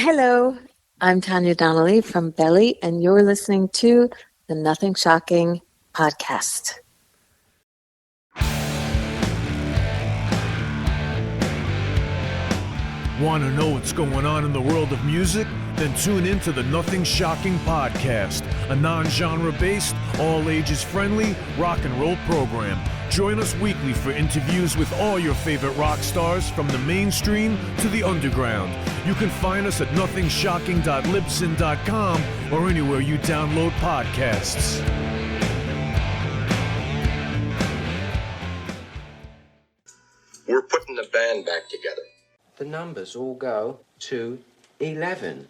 Hello, I'm Tanya Donnelly from Belly, and you're listening to the Nothing Shocking podcast. Want to know what's going on in the world of music? Then tune in to the Nothing Shocking podcast, a non-genre based, all ages friendly rock and roll program. Join us weekly for interviews with all your favorite rock stars from the mainstream to the underground. You can find us at nothingshocking.libsyn.com or anywhere you download podcasts. We're putting the band back together. The numbers all go to 11.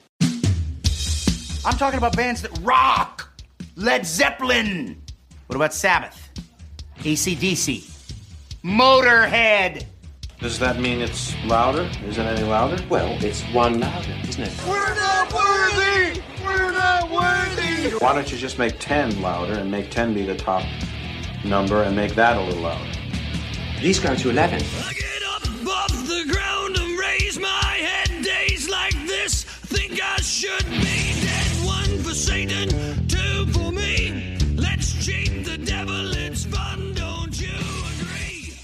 I'm talking about bands that rock. Led Zeppelin. What about Sabbath? AC/DC. Motorhead. Does that mean it's louder? Is it any louder? Well, it's one louder, isn't it? We're not worthy! We're not worthy! Why don't you just make 10 louder and make 10 be the top number and make that a little louder? These go to 11. I get up off the ground and raise my head. Days like this, think I should be dead. One for Satan, two for me. Let's cheat the devil, it's fun, don't you agree?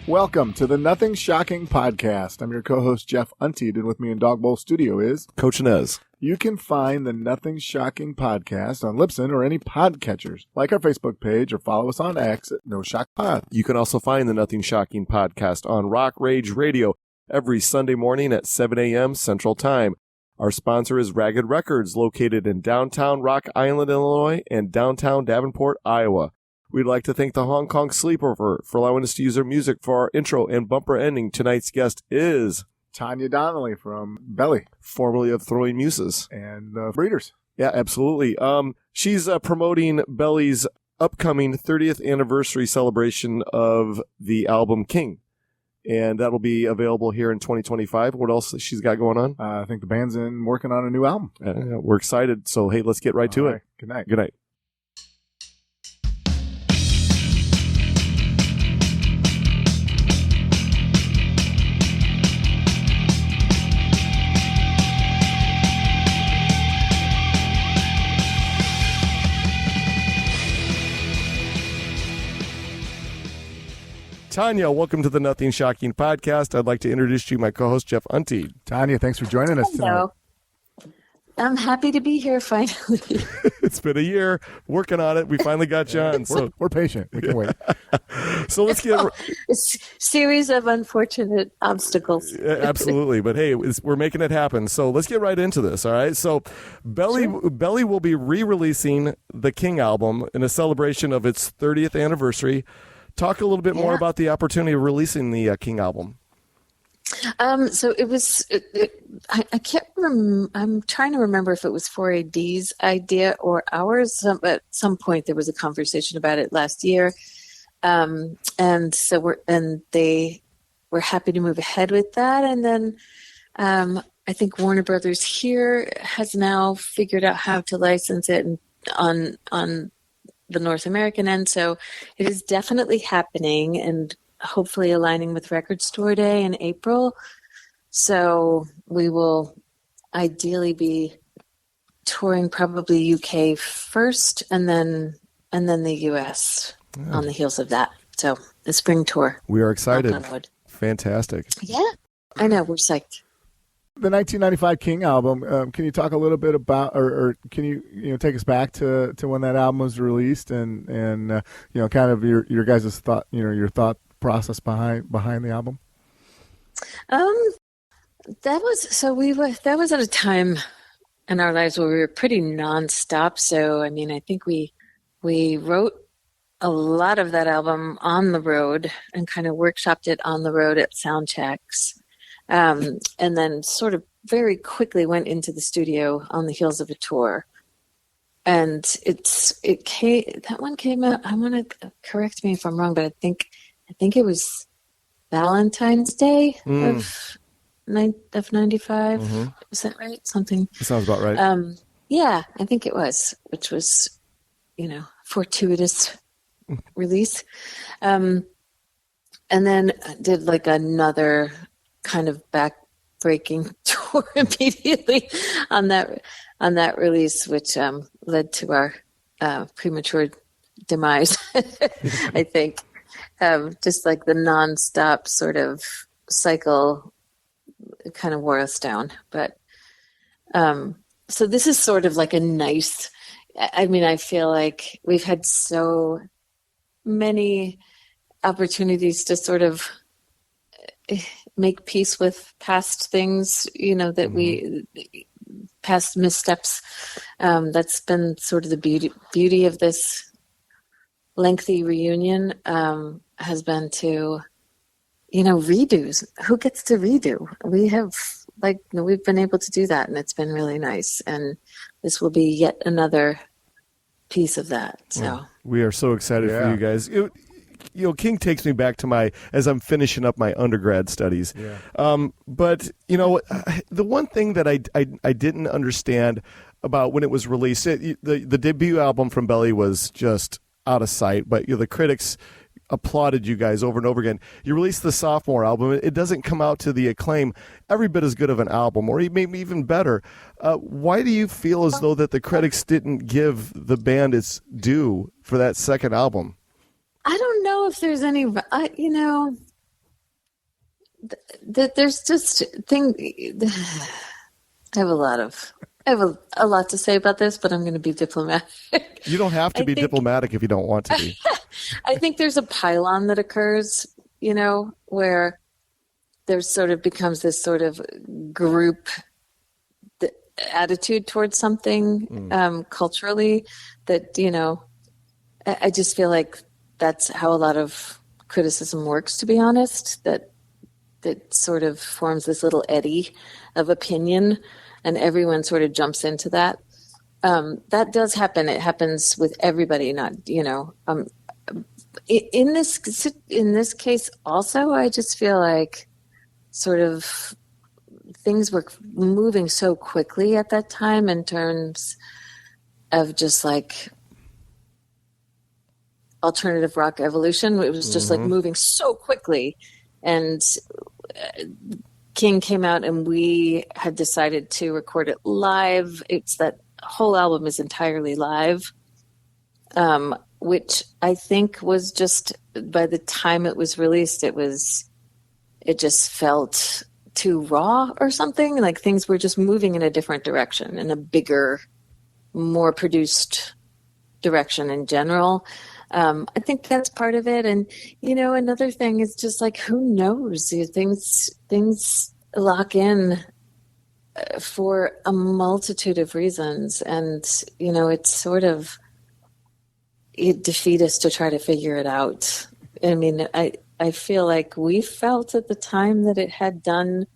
Welcome to the Nothing Shocking podcast. I'm your co-host, Jeff Untied, and with me in Dog Bowl Studio is Coach Inez. You can find the Nothing Shocking podcast on Libsyn or any podcatchers. Like our Facebook page or follow us on X at No Shock Pod. You can also find the Nothing Shocking podcast on Rock Rage Radio every Sunday morning at 7 a.m. Central Time. Our sponsor is Ragged Records, located in downtown Rock Island, Illinois, and downtown Davenport, Iowa. We'd like to thank the Hong Kong Sleepover for allowing us to use their music for our intro and bumper ending. Tonight's guest is Tanya Donnelly from Belly, formerly of Throwing Muses. And Breeders. Yeah, absolutely. She's promoting Belly's upcoming 30th anniversary celebration of the album King. And that'll be available here in 2025. What else she's got going on? I think the band's working on a new album. We're excited. So, hey, let's get right to it. Good night. Good night. Tanya, welcome to the Nothing Shocking podcast. I'd like to introduce to you my co-host, Jeff Untied. Tanya, thanks for joining us Hello. tonight. I'm happy to be here finally. It's been a year working on it. We finally got you on. So We're patient. We can wait. So let's get a series of unfortunate obstacles. Absolutely. But hey, we're making it happen. So let's get right into this. All right. So Belly will be re-releasing the King album in a celebration of its 30th anniversary. Talk a little bit more about the opportunity of releasing the King album. So it was, I can't remember, I'm trying to remember if it was 4AD's idea or ours. At some point there was a conversation about it last year. And they were happy to move ahead with that. And then I think Warner Brothers here has now figured out how to license it on the North American end. So it is definitely happening and hopefully aligning with Record Store Day in April. So we will ideally be touring probably UK first and then the US on the heels of that. So the spring tour. We are excited. Fantastic. Yeah, I know. We're psyched. The 1995 King album, can you talk a little bit about, or can you take us back to when that album was released and kind of your guys' thought, your thought process behind the album? That was at a time in our lives where we were pretty nonstop. So, I mean, I think we wrote a lot of that album on the road and kind of workshopped it on the road at sound checks. And then sort of very quickly went into the studio on the heels of a tour. And that one came out, I want to correct me if I'm wrong, but I think it was Valentine's Day of 95. Mm-hmm. Is that right? Something. That sounds about right. Yeah, I think it was, which was, fortuitous release. And then did like another kind of back breaking tour immediately on that release, which led to our premature demise. I think just like the nonstop sort of cycle kind of wore us down. But so this is sort of like a nice. I mean, I feel like we've had so many opportunities to sort of make peace with past things, that we past missteps. That's been sort of the beauty of this lengthy reunion, has been to, redos. Who gets to redo? We have we've been able to do that, and it's been really nice. And this will be yet another piece of that. So we are so excited for you guys. King takes me back to as I'm finishing up my undergrad studies. Yeah. But the one thing that I didn't understand about when it was released, the debut album from Belly was just out of sight, but the critics applauded you guys over and over again. You released the sophomore album. It doesn't come out to the acclaim every bit as good of an album, or maybe even better. Why do you feel as though that the critics didn't give the band its due for that second album? I don't know if there's any, there's just I have a lot to say about this, but I'm going to be diplomatic. You don't have to be diplomatic if you don't want to be. I think there's a pylon that occurs, where there sort of becomes this sort of group attitude towards something culturally that, I just feel like that's how a lot of criticism works, to be honest, that sort of forms this little eddy of opinion, and everyone sort of jumps into that. That does happen. It happens with everybody, not, in this case also, I just feel like sort of things were moving so quickly at that time in terms of just like alternative rock evolution. It was just like moving so quickly, and King came out and we had decided to record it live. It's that whole album is entirely live, which I think was just, by the time it was released, it just felt too raw or something. Like things were just moving in a different direction, in a bigger, more produced direction in general. I think that's part of it. And, another thing is just like, who knows? Things lock in for a multitude of reasons. And, it's sort of defeatist to try to figure it out. I mean, I feel like we felt at the time that it had done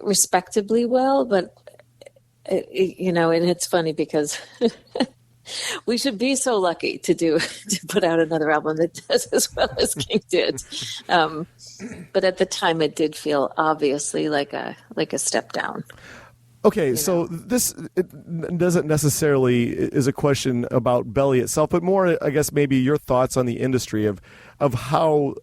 respectably well, but, and it's funny because we should be so lucky to put out another album that does as well as King did. But at the time, it did feel obviously like a step down. Okay, so this doesn't necessarily is a question about Belly itself, but more, I guess, maybe your thoughts on the industry of how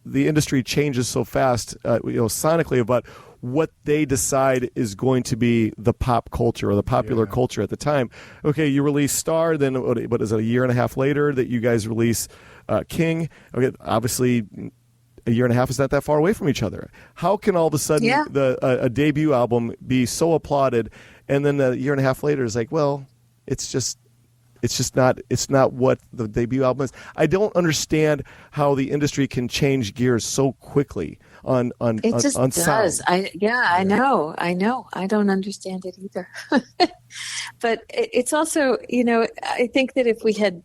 the industry changes so fast, sonically, about what they decide is going to be the pop culture or the popular culture at the time. Okay, you release Star, then what is it, a year and a half later that you guys release King? Okay, obviously a year and a half is not that far away from each other. How can all of a sudden a debut album be so applauded, and then a year and a half later is like, well, it's not what the debut album is. I don't understand how the industry can change gears so quickly on it just on does. sound. I know. I don't understand it either. But it's also, I think that if we had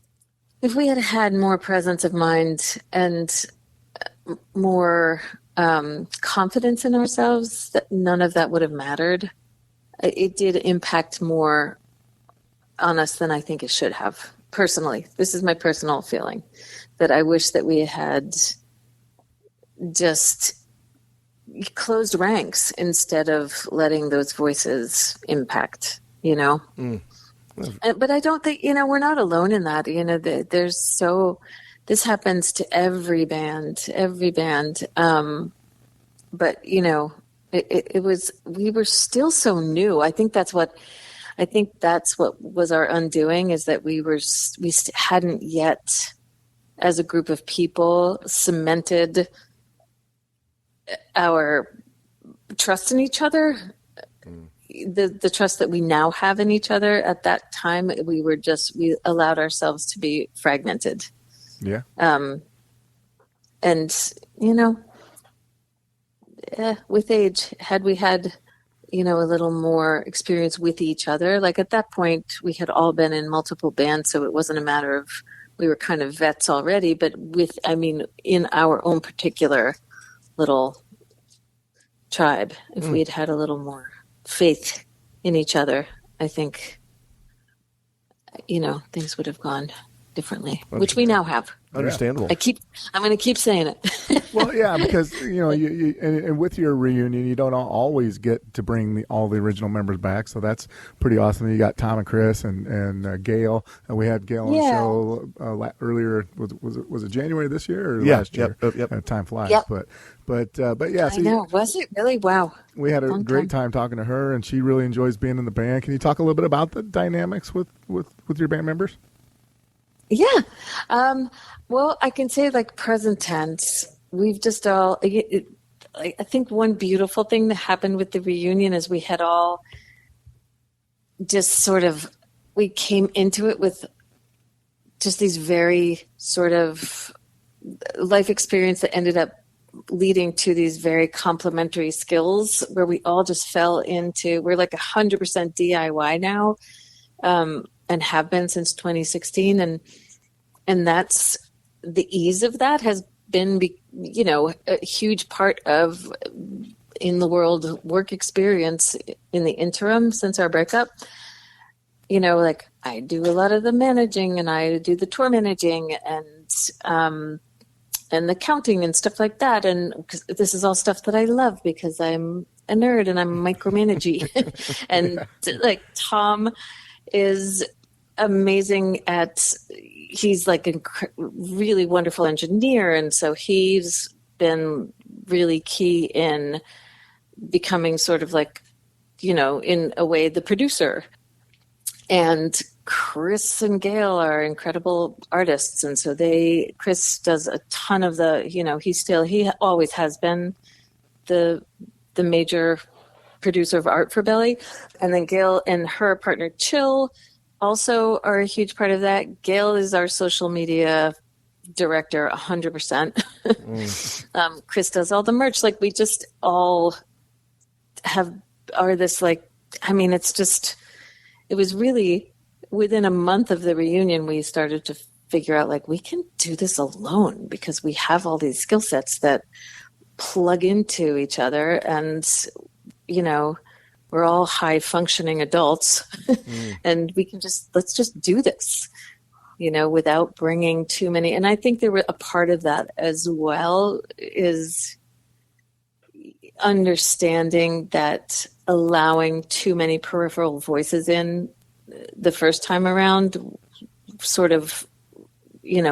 more presence of mind and more confidence in ourselves, that none of that would have mattered. It did impact more on us than I think it should have. Personally, this is my personal feeling, that I wish that we had just closed ranks instead of letting those voices impact, But I don't think, we're not alone in that. This happens to every band. But, it was, we were still so new. I think that's what was our undoing, is that we hadn't yet, as a group of people, cemented our trust in each other. The trust that we now have in each other. At that time, we allowed ourselves to be fragmented. Yeah. And, with age, had we had, a little more experience with each other, like at that point, we had all been in multiple bands, so it wasn't a matter of, we were kind of vets already, but in our own particular little tribe, if we had had a little more faith in each other, I think, things would have gone differently, which we now have. Understandable. I'm going to keep saying it. Well, yeah, because and with your reunion, you don't always get to bring all the original members back, so that's pretty awesome. You got Tom and Chris and Gail, and we had Gail on the show earlier. Was it January this year or last year? Yep. Time flies. Yep. But yeah, I know. Was it really? Wow. We had a great time talking to her, and she really enjoys being in the band. Can you talk a little bit about the dynamics with your band members? Yeah. Well, I can say, like, present tense, we've just all, I think one beautiful thing that happened with the reunion is we had all just sort of, we came into it with just these very sort of life experience that ended up leading to these very complementary skills where we all just fell into, we're like 100% DIY now, and have been since 2016. And that's, the ease of that has been, a huge part of in the world work experience in the interim since our breakup. Like, I do a lot of the managing, and I do the tour managing and the counting and stuff like that. And 'cause this is all stuff that I love because I'm a nerd and I'm micromanaging. And like, Tom is amazing he's like a really wonderful engineer, and so he's been really key in becoming sort of like, in a way, the producer. And Chris and Gail are incredible artists, and so Chris does a ton of the, he always has been the major producer of art for Belly. And then Gail and her partner Chill also are a huge part of that. Gail is our social media director 100%. Chris does all the merch. Like, we just all are this, like, it was really within a month of the reunion, we started to figure out, like, we can do this alone because we have all these skill sets that plug into each other. And, we're all high functioning adults and we can let's just do this, without bringing too many. And I think there were a part of that as well is understanding that allowing too many peripheral voices in the first time around sort of,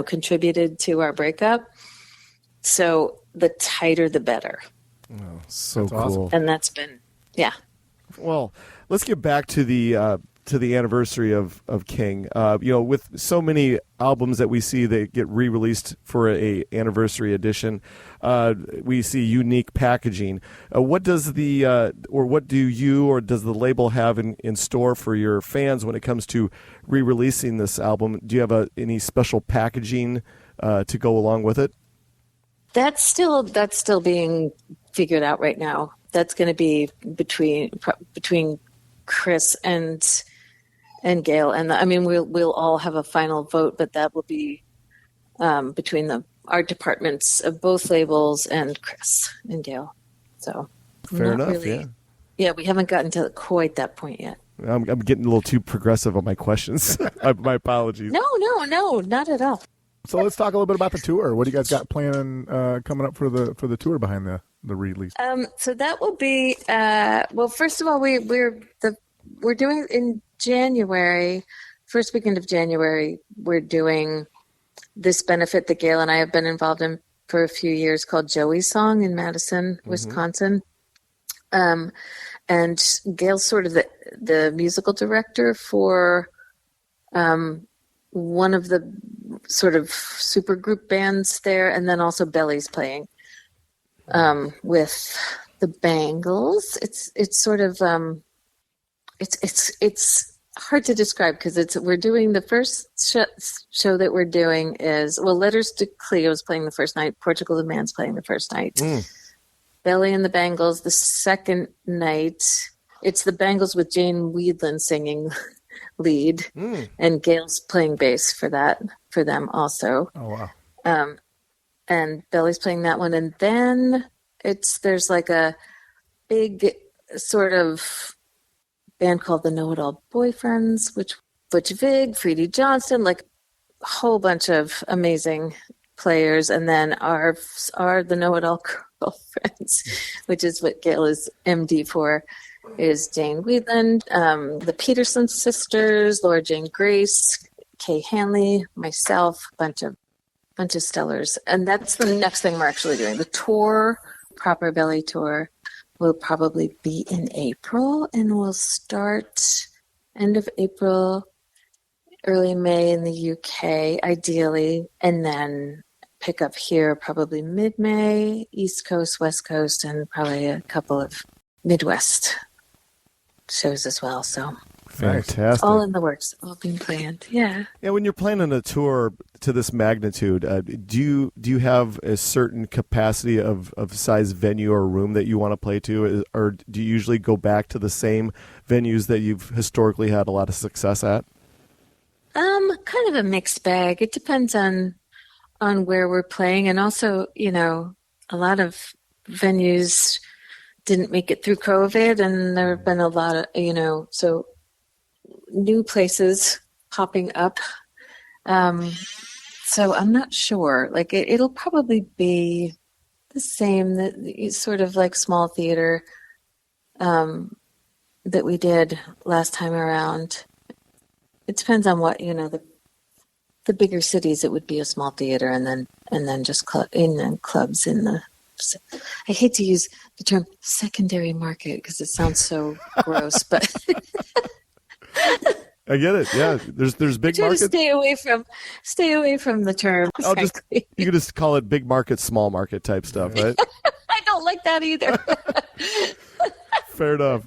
contributed to our breakup. So the tighter, the better. Oh, so cool. Awesome. And that's been, yeah. Well, let's get back to the anniversary of King. With so many albums that we see that get re-released for a anniversary edition, we see unique packaging. What does what do you or does the label have in store for your fans when it comes to re-releasing this album? Do you have any special packaging to go along with it? That's still being figured out right now. That's going to be between Chris and Gail, and we'll all have a final vote, but that will be between the art departments of both labels and Chris and Gail. So fair enough. Really, yeah, we haven't gotten to quite that point yet. I'm getting a little too progressive on my questions. My apologies. No, not at all. So let's talk a little bit about the tour. What do you guys got planned coming up for the tour behind the release? So that will be well. First of all, we're doing in January, first weekend of January. We're doing this benefit that Gail and I have been involved in for a few years called Joey's Song in Madison, Wisconsin. And Gail's sort of the musical director for one of the sort of super group bands there, and then also Belly's playing with the Bangles. It's sort of it's hard to describe because we're doing the first show that we're doing is, well, Letters to Cleo's playing the first night, Portugal the Man's playing the first night. Belly and the Bangles the second night. It's the Bangles with Jane Weedland singing lead, and Gail's playing bass for them also. Oh wow! And Belly's playing that one, and then there's like a big sort of band called the Know-It-All Boyfriends, which Butch Vig, Freddie Johnston, like a whole bunch of amazing players, and then our the Know-It-All Girlfriends, which is what Gail is MD for, is Jane Wheatland, the Peterson sisters, Laura Jane Grace, Kay Hanley, myself, bunch of stellars. And that's the next thing we're actually doing. The tour, proper Belly tour, will probably be in April, and we'll start end of April, early May in the UK, ideally, and then pick up here probably mid-May, East Coast, West Coast, and probably a couple of Midwest shows as well. So fantastic. It's all in the works, all being planned. Yeah. Yeah, when you're planning a tour to this magnitude, do you have a certain capacity of size venue or room that you want to play to, or do you usually go back to the same venues that you've historically had a lot of success at? Kind of a mixed bag. It depends on where we're playing, and also, a lot of venues didn't make it through COVID, and there have been a lot of, so new places popping up. So I'm not sure. Like it'll probably be the same, that sort of like small theater that we did last time around. It depends on what, the bigger cities, it would be a small theater, and then just clubs in the. I hate to use the term secondary market because it sounds so gross, but I get it. Yeah, there's big try markets. To stay away from the term. You could just call it big market, small market type stuff, right? I don't like that either. Fair enough.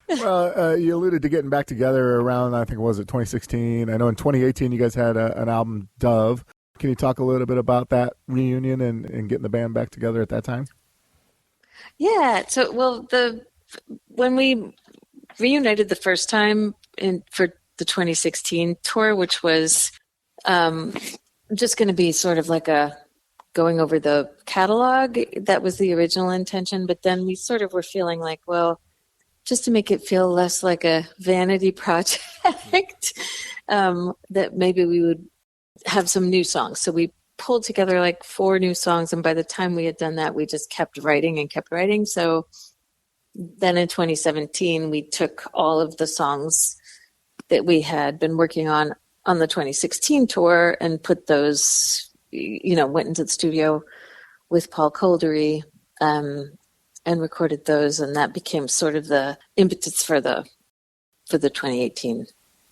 Well, you alluded to getting back together around, I think, was it 2016? I know in 2018 you guys had an album, Dove. Can you talk a little bit about that reunion and getting the band back together at that time? Yeah. So, when we reunited the first time for the 2016 tour, which was just going to be sort of like a going over the catalog, that was the original intention. But then we sort of were feeling like, well, just to make it feel less like a vanity project, that maybe we would have some new songs. So we pulled together like 4 new songs, and by the time we had done that, we just kept writing. So then in 2017, we took all of the songs that we had been working on the 2016 tour and put those, went into the studio with Paul Coldery, and recorded those, and that became sort of the impetus for the 2018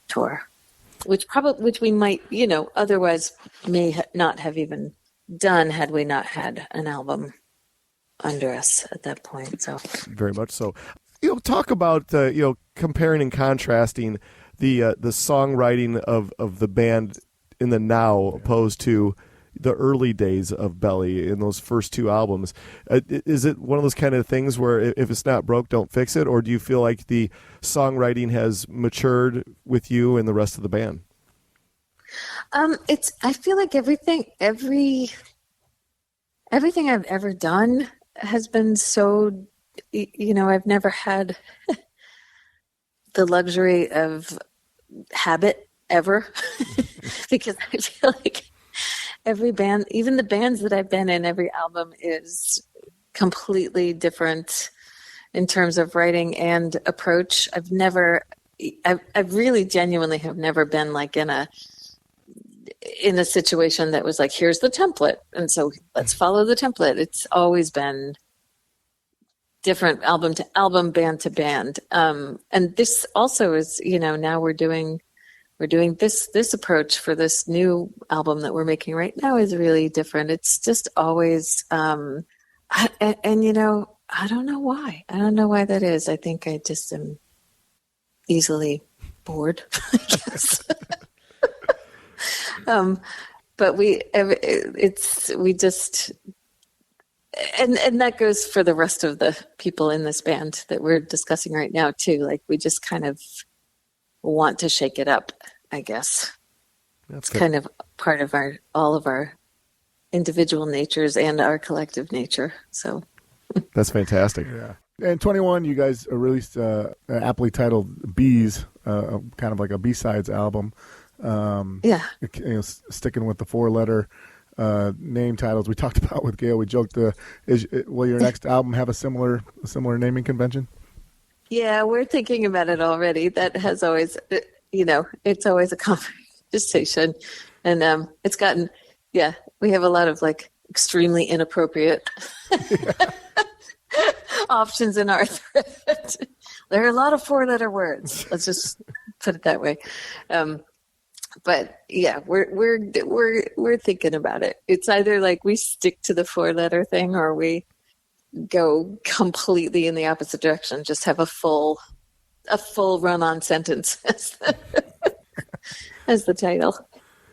tour, which we might, otherwise may not have even done had we not had an album under us at that point. So very much so. Talk about comparing and contrasting the songwriting of the band in the now opposed to the early days of Belly in those first 2 albums. Is it one of those kind of things where if it's not broke, don't fix it? Or do you feel like the songwriting has matured with you and the rest of the band? I feel like everything I've ever done has been so, I've never had the luxury of habit ever because I feel like every band, even the bands that I've been in, every album is completely different in terms of writing and approach. I really genuinely have never been like in a situation that was like, here's the template, and so let's follow the template. It's always been different album to album, band to band. And this also is, now we're doing this approach for this new album that we're making right now is really different. It's just always, and I don't know why. I don't know why that is. I think I just am easily bored, I guess. But we just, and that goes for the rest of the people in this band that we're discussing right now too. Like we just kind of want to shake it up, I guess. It's kind of part of all of our individual natures and our collective nature. So that's fantastic. Yeah. And 21, you guys released an aptly titled Bees, kind of like a B-sides album. Sticking with the 4-letter name titles we talked about with Gail. We joked, will your next album have a similar naming convention? Yeah, we're thinking about it already. That has always, it's always a conversation. And it's gotten, we have a lot of like extremely inappropriate options in our thread. There are a lot of 4-letter words. Let's just put it that way. But yeah, we're thinking about it. It's either like we stick to the 4-letter thing or we go completely in the opposite direction. Just have a full run-on sentence as the title.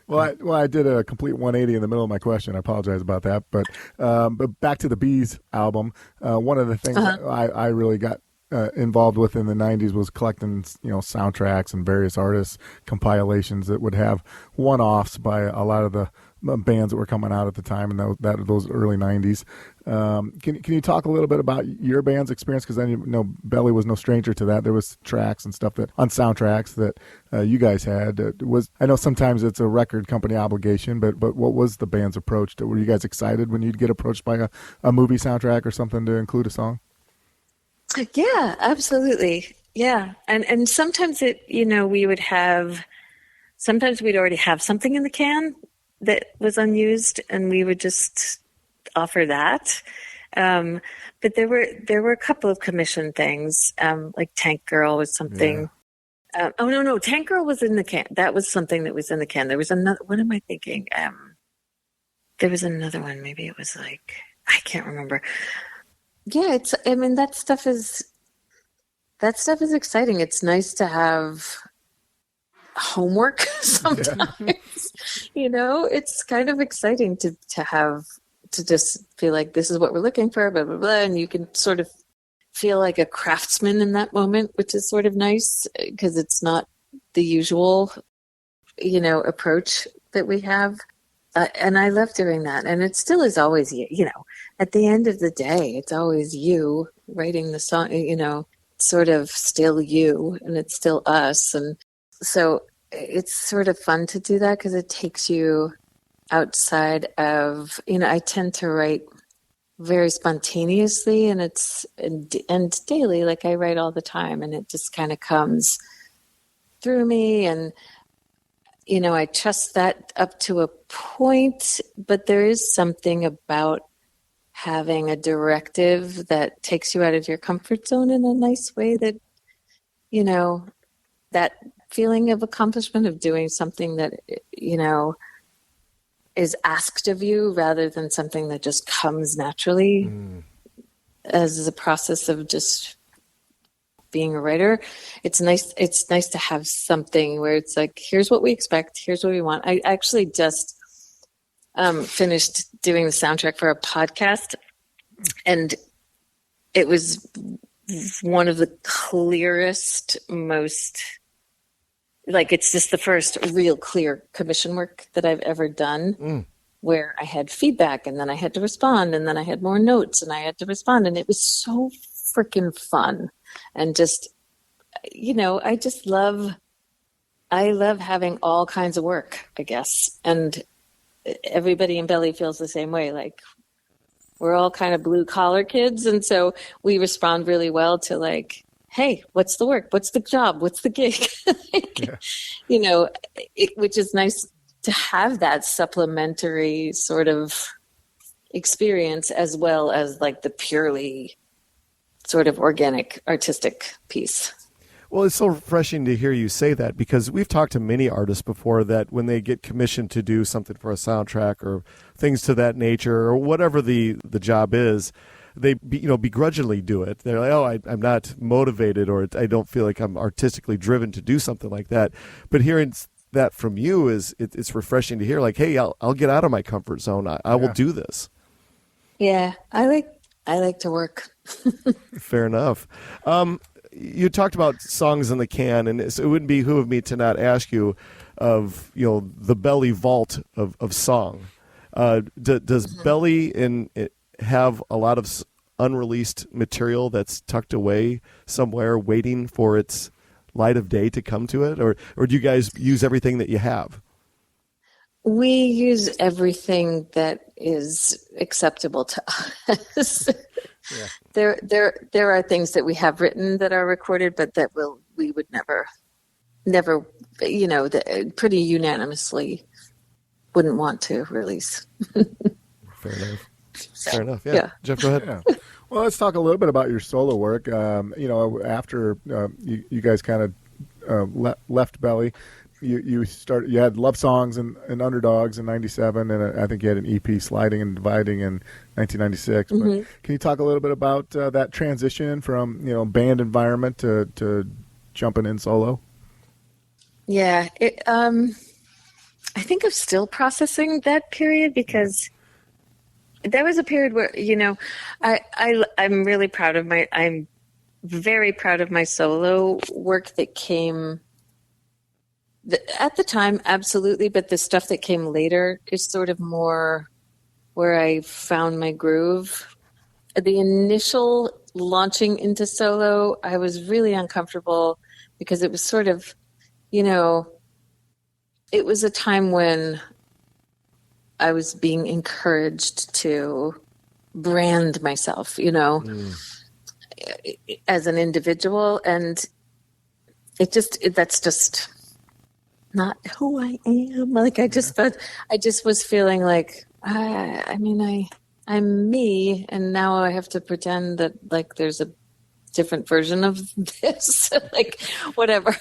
Well, I did a complete 180 in the middle of my question. I apologize about that. But back to the Bees album, one of the things I really got involved with in the 90s was collecting, soundtracks and various artists compilations that would have one-offs by a lot of the bands that were coming out at the time in those early 90s. Can you talk a little bit about your band's experience? Because then Belly was no stranger to that. There was tracks and stuff that on soundtracks that you guys had. I know sometimes it's a record company obligation, but what was the band's approach? Were you guys excited when you'd get approached by a movie soundtrack or something to include a song? Yeah, absolutely. Yeah. And sometimes sometimes we'd already have something in the can that was unused and we would just offer that. But there were a couple of commission things, like Tank Girl was something. Yeah. No, Tank Girl was in the can. That was something that was in the can. There was another, what am I thinking? There was another one. Maybe it was like, I can't remember. Yeah, that stuff is exciting. It's nice to have homework sometimes. Yeah. It's kind of exciting to just feel like this is what we're looking for, blah, blah, blah, and you can sort of feel like a craftsman in that moment, which is sort of nice because it's not the usual, approach that we have. And I love doing that. And it still is always, at the end of the day, it's always you writing the song, sort of still you and it's still us. And so it's sort of fun to do that because it takes you outside of, I tend to write very spontaneously and and daily, like I write all the time and it just kind of comes through me and I trust that up to a point, but there is something about having a directive that takes you out of your comfort zone in a nice way that, that feeling of accomplishment of doing something that, is asked of you rather than something that just comes naturally as a process of just being a writer. It's nice to have something where it's like, here's what we expect, here's what we want. I actually just finished doing the soundtrack for a podcast, and it was one of the clearest, most it's just the first real clear commission work that I've ever done where I had feedback and then I had to respond and then I had more notes and I had to respond, and it was so freaking fun. And just, I love having all kinds of work, I guess. And everybody in Belly feels the same way. Like, we're all kind of blue collar kids. And so we respond really well to like, hey, what's the work? What's the job? What's the gig? Which is nice to have that supplementary sort of experience as well as like the purely sort of organic artistic piece. Well, it's so refreshing to hear you say that, because we've talked to many artists before that when they get commissioned to do something for a soundtrack or things to that nature or whatever the job is, they begrudgingly do it. They're like, oh, I'm not motivated, or I don't feel like I'm artistically driven to do something like that. But hearing that from you it's refreshing to hear. Like, hey, I'll get out of my comfort zone. I will do this. Yeah, I like to work. Fair enough. You talked about songs in the can, and it wouldn't behoove me to not ask you of the Belly vault of song. Does Belly have a lot of unreleased material that's tucked away somewhere, waiting for its light of day to come to it, or do you guys use everything that you have? We use everything that is acceptable to us. Yeah. There are things that we have written that are recorded, but that we would never, pretty unanimously wouldn't want to release. Fair enough. Yeah. Jeff, go ahead. Yeah. Well, let's talk a little bit about your solo work. After you guys kind of left Belly, you had Love Songs and Underdogs in '97, and I think you had an EP, Sliding and Dividing, in 1996. Mm-hmm. But can you talk a little bit about that transition from band environment to jumping in solo? Yeah, I think I'm still processing that period, because there was a period where I'm really proud of I'm very proud of my solo work that came. At the time, absolutely, but the stuff that came later is sort of more where I found my groove. The initial launching into solo, I was really uncomfortable because it was sort of, it was a time when I was being encouraged to brand myself, as an individual, and that's just not who I am. Like I just was feeling like, I'm me, and now I have to pretend that like there's a different version of this, like whatever.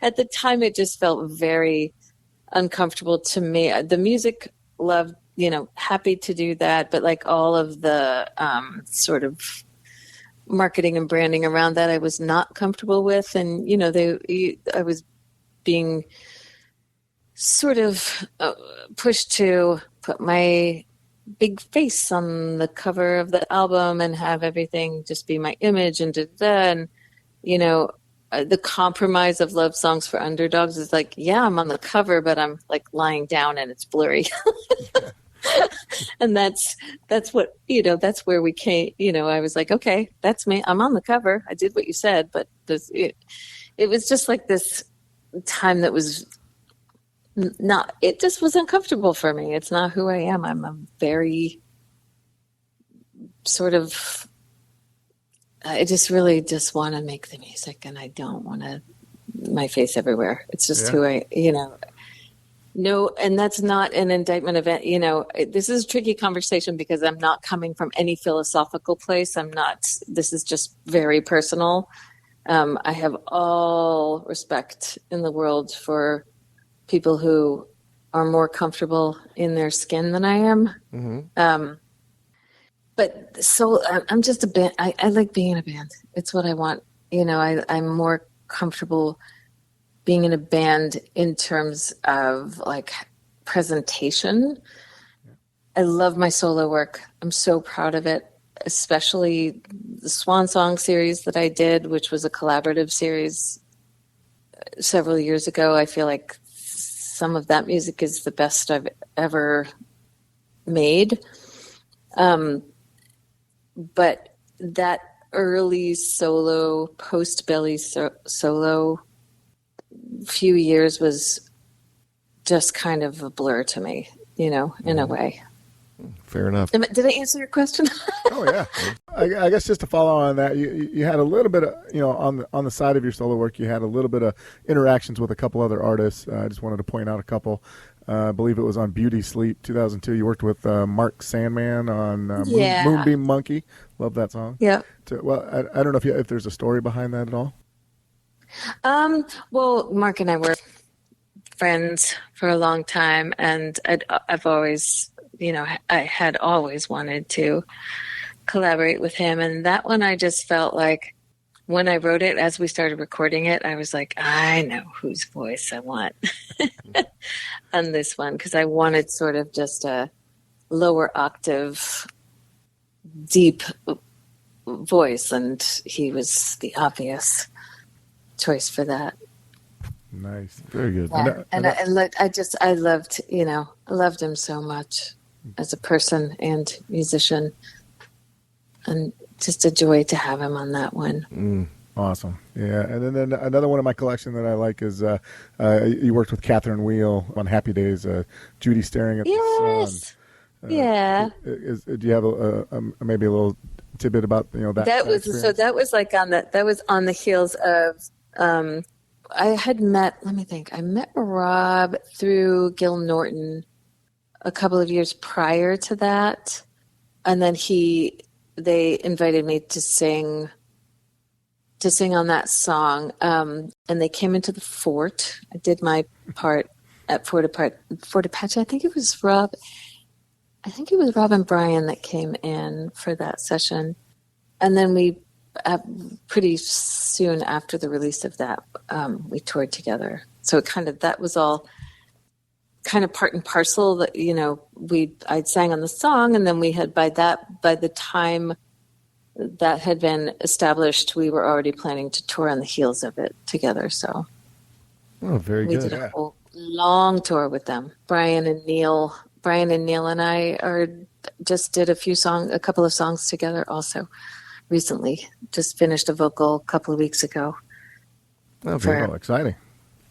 At the time, it just felt very uncomfortable to me. The music, loved, happy to do that, but like all of the sort of marketing and branding around that, I was not comfortable with, and I was being sort of pushed to put my big face on the cover of the album and have everything just be my image and then, the compromise of Love Songs for Underdogs is like, yeah, I'm on the cover, but I'm like lying down and it's blurry. And that's what, that's where we came, I was like, okay, that's me. I'm on the cover. I did what you said, but it was just like this time that was it just was uncomfortable for me. It's not who I am. I'm a very sort of, I just really just want to make the music, and I don't want my face everywhere. It's just who I, no, and that's not an indictment of it. This is a tricky conversation because I'm not coming from any philosophical place. This is just very personal. I have all respect in the world for people who are more comfortable in their skin than I am. Mm-hmm. But so I'm just a band. I like being in a band. It's what I want. I'm more comfortable being in a band in terms of like presentation. Yeah. I love my solo work. I'm so proud of it, especially the Swan Song series that I did, which was a collaborative series several years ago. I feel like some of that music is the best I've ever made. But that early solo, post-Belly solo few years was just kind of a blur to me, in a way. Fair enough. Did I answer your question? Oh yeah. I guess just to follow on that, you had a little bit of, on the side of your solo work, you had a little bit of interactions with a couple other artists. I just wanted to point out a couple. I believe it was on Beauty Sleep 2002. You worked with Mark Sandman on Moonbeam Monkey, Love that song. Yeah. Well, I don't know if there's a story behind that at all. Well, Mark and I were friends for a long time, and I've always, I had always wanted to collaborate with him. And that one, I just felt like when I wrote it, as we started recording it, I was like, I know whose voice I want on this one, because I wanted sort of just a lower octave, deep voice, and he was the obvious choice for that. Nice, very good. Yeah. I loved him so much as a person and musician, and just a joy to have him on that one. Awesome. Yeah. And then another one in my collection that I like is you worked with Catherine Wheel on Happy Days, Judy Staring at the Sun. Yeah. Do you have maybe a little tidbit about that? That was like that was on the heels of I had met, let me think, I met Rob through Gil Norton a couple of years prior to that, and then they invited me to sing on that song, and they came into the Fort. I did my part at Fort Apache. I think it was Rob and Brian that came in for that session, and then we pretty soon after the release of that, we toured together. So that was all kind of part and parcel. That I'd sang on the song, and then we had by the time that had been established, we were already planning to tour on the heels of it together. So, very good. We did a whole long tour with them. Brian and Neil and I just did a couple of songs together also. Recently, just finished a vocal a couple of weeks ago. Oh, very exciting.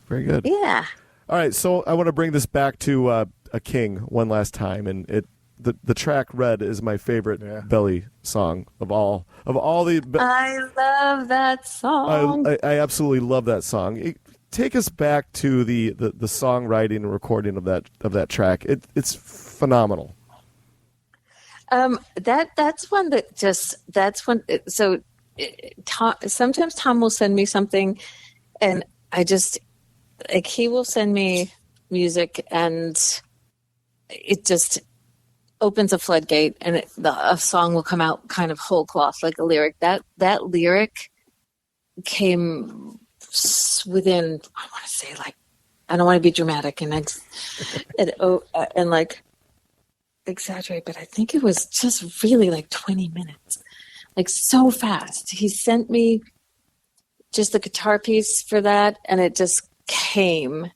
Very good. Yeah. All right, so I want to bring this back to A King one last time, and the track Red is my favorite Belly song of all the. I love that song. I absolutely love that song. Take us back to the songwriting and recording of that track. It's phenomenal. That's one that that's one. So sometimes Tom will send me something, and I just he will send me music, and it just opens a floodgate, and a song will come out kind of whole cloth, like a lyric. That lyric came within, I want to say, like, I don't want to be dramatic and like exaggerate, but I think it was just really like 20 minutes, like so fast. He sent me just the guitar piece for that, and it just came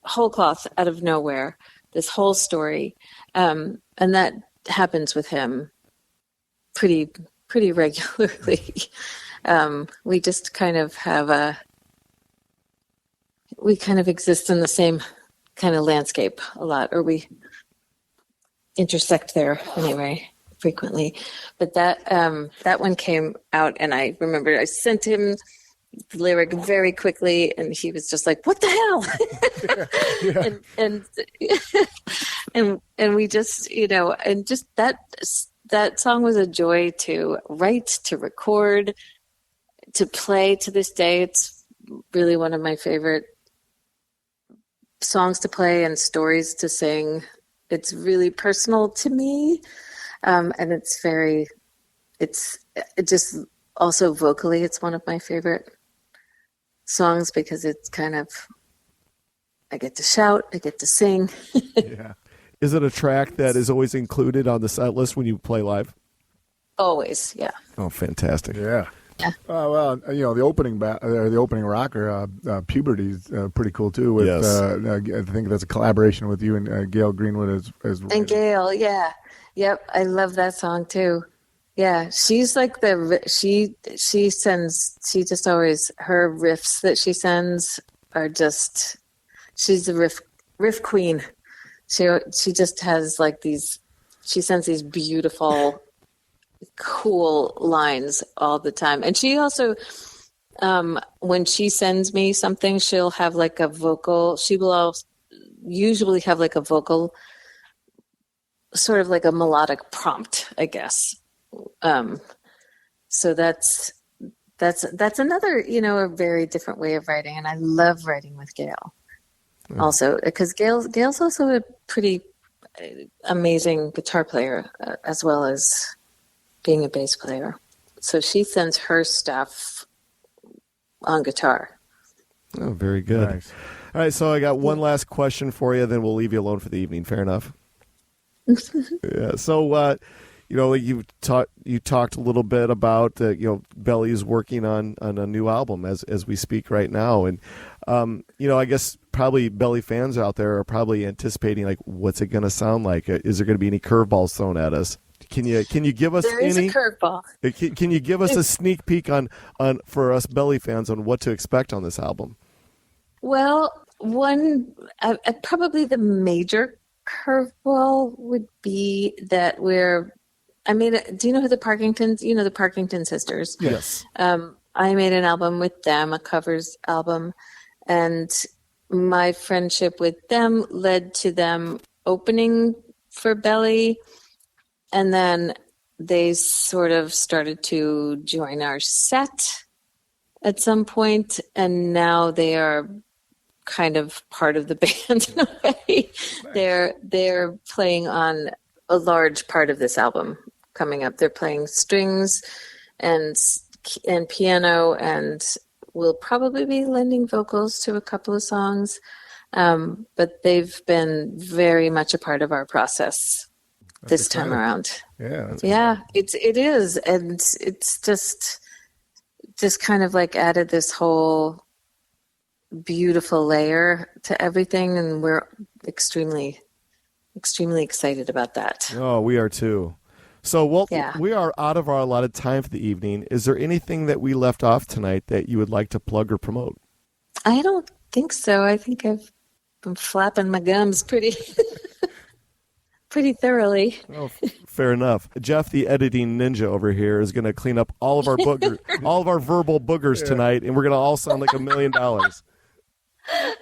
whole cloth out of nowhere, this whole story. And that happens with him pretty regularly. We just kind of we kind of exist in the same kind of landscape a lot, or we intersect there anyway, frequently. But that one came out, and I remember I sent him the lyric very quickly, and he was just like, "What the hell?" and we just, and just that song was a joy to write, to record, to play. To this day, it's really one of my favorite songs to play and stories to sing. It's really personal to me, and it's just also vocally, it's one of my favorite songs because it's kind of, I get to shout, I get to sing. Yeah. Is it a track that is always included on the set list when you play live? Always, yeah. Oh, fantastic! Yeah. Yeah. Well, the opening the opening rocker, Puberty, is pretty cool too. With Yes. I think that's a collaboration with you and Gail Greenwood as And Gail, yeah, yep, I love that song too. Yeah, she's like she just always, her riffs that she sends are just, she's the riff queen. She just has like she sends these beautiful, cool lines all the time. And she also, when she sends me something, she'll have like a vocal, she will usually have like a vocal, sort of like a melodic prompt, I guess, So that's another, a very different way of writing. And I love writing with Gail also, because Gail's also a pretty amazing guitar player, as well as being a bass player. So she sends her stuff on guitar. Oh, very good. Nice. All right, so I got one last question for you, then we'll leave you alone for the evening. Fair enough? Yeah. So, you talked a little bit about, Belly is working on a new album as we speak right now. And, I guess probably Belly fans out there are probably anticipating, like, what's it going to sound like? Is there going to be any curveballs thrown at us? Can you give us There is any? a curveball. Can you give us a sneak peek on for us Belly fans on what to expect on this album? Well, probably the major curveball would be that do you know who the Parkingtons? You know the Parkington sisters. Yes. I made an album with them, a covers album, and my friendship with them led to them opening for Belly, and then they sort of started to join our set at some point, and now they are kind of part of the band in a way. Nice. They're playing on a large part of this album coming up. They're playing strings and piano, and will probably be lending vocals to a couple of songs. But they've been very much a part of our process this time around. Yeah. It is, and it's just kind of like added this whole beautiful layer to everything, and we're extremely excited about that. Oh, we are too. So, we are out of our allotted time for the evening. Is there anything that we left off tonight that you would like to plug or promote? I don't think so. I think I've been flapping my gums pretty thoroughly. Oh, fair enough. Jeff, the editing ninja over here, is going to clean up all of our all of our verbal boogers tonight, and we're going to all sound like $1 million. I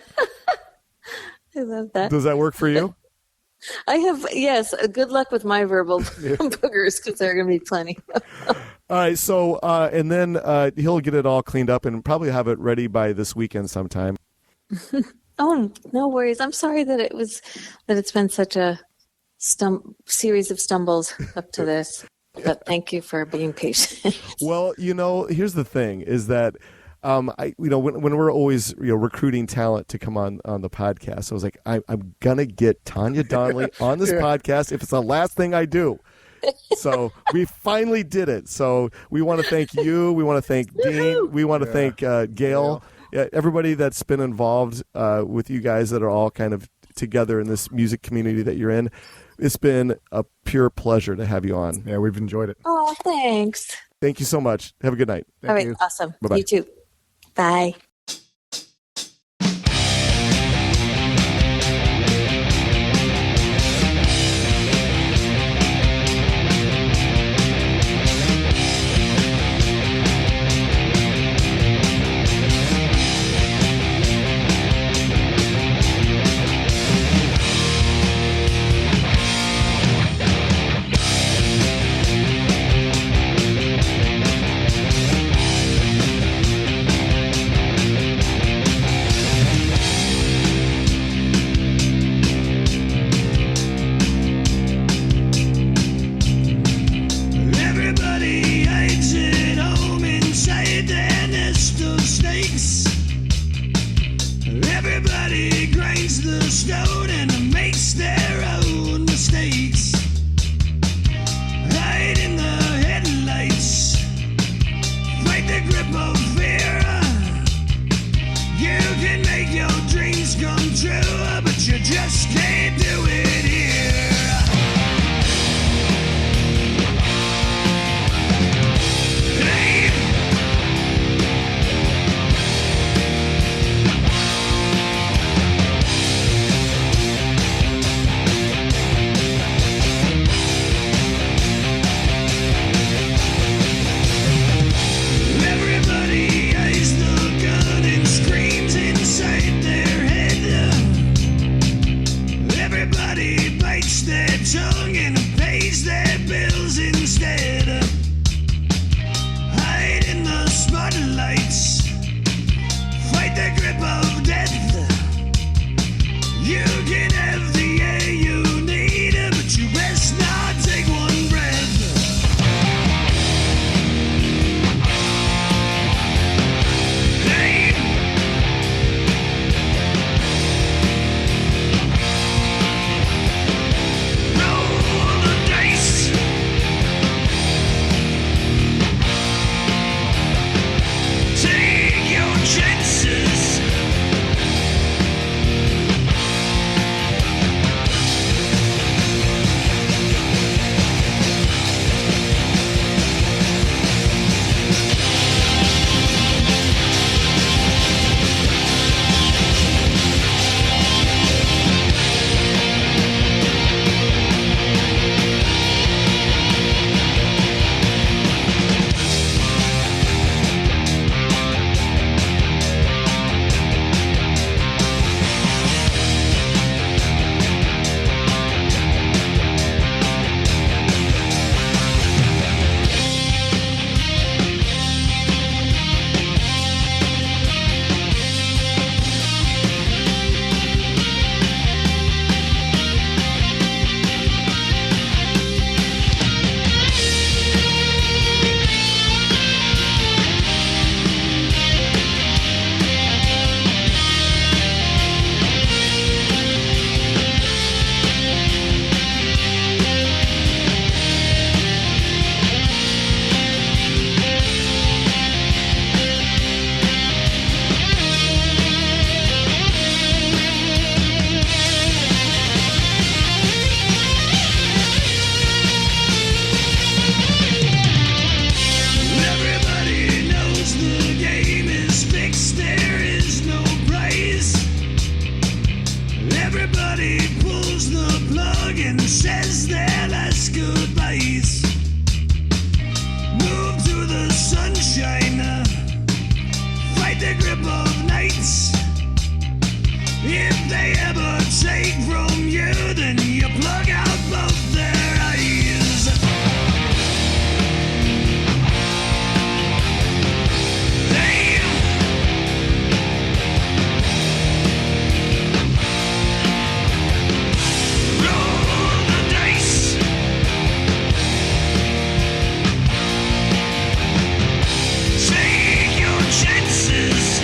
love that. Does that work for you? I have, yes. Good luck with my verbal boogers, because there are going to be plenty. All right. So, and then he'll get it all cleaned up and probably have it ready by this weekend sometime. Oh, no worries. I'm sorry that it's been such a series of stumbles up to this, but thank you for being patient. Well, here's the thing: is that. When we're always recruiting talent to come on the podcast, I was like, I'm gonna get Tanya Donnelly on this podcast if it's the last thing I do. So we finally did it. So we want to thank you. We want to thank Dean. We want to thank Gail. Yeah, everybody that's been involved with you guys that are all kind of together in this music community that you're in. It's been a pure pleasure to have you on. Yeah, we've enjoyed it. Oh, thanks. Thank you so much. Have a good night. All right, awesome. Bye-bye. You too. Bye. floodlights. Fight the grip of death. You can have the air you need, but you best not take one breath. Hey. Roll the dice. Take your chances. Everybody knows the game is fixed, there is no prize. Everybody pulls the plug and says their last goodbyes. Move to the sunshine, fight the grip of nights. If they ever take from you, then you plug out both their eyes. Hey. Roll the dice. Take your chances.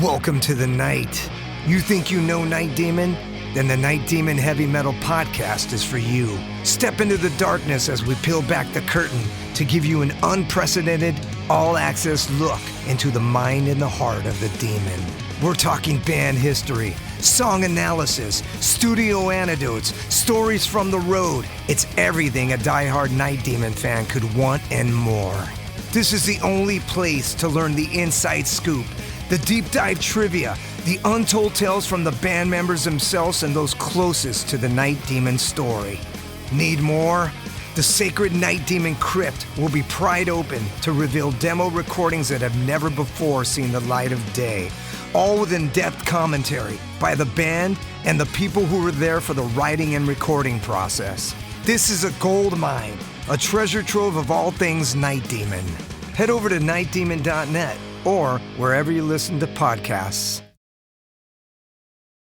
Welcome to the night. You think you know Night Demon? Then the Night Demon Heavy Metal Podcast is for you. Step into the darkness as we peel back the curtain to give you an unprecedented, all-access look into the mind and the heart of the demon. We're talking band history, song analysis, studio anecdotes, stories from the road. It's everything a diehard Night Demon fan could want and more. This is the only place to learn the inside scoop, the deep dive trivia, the untold tales from the band members themselves and those closest to the Night Demon story. Need more? The sacred Night Demon Crypt will be pried open to reveal demo recordings that have never before seen the light of day, all with in-depth commentary by the band and the people who were there for the writing and recording process. This is a gold mine, a treasure trove of all things Night Demon. Head over to nightdemon.net or wherever you listen to podcasts.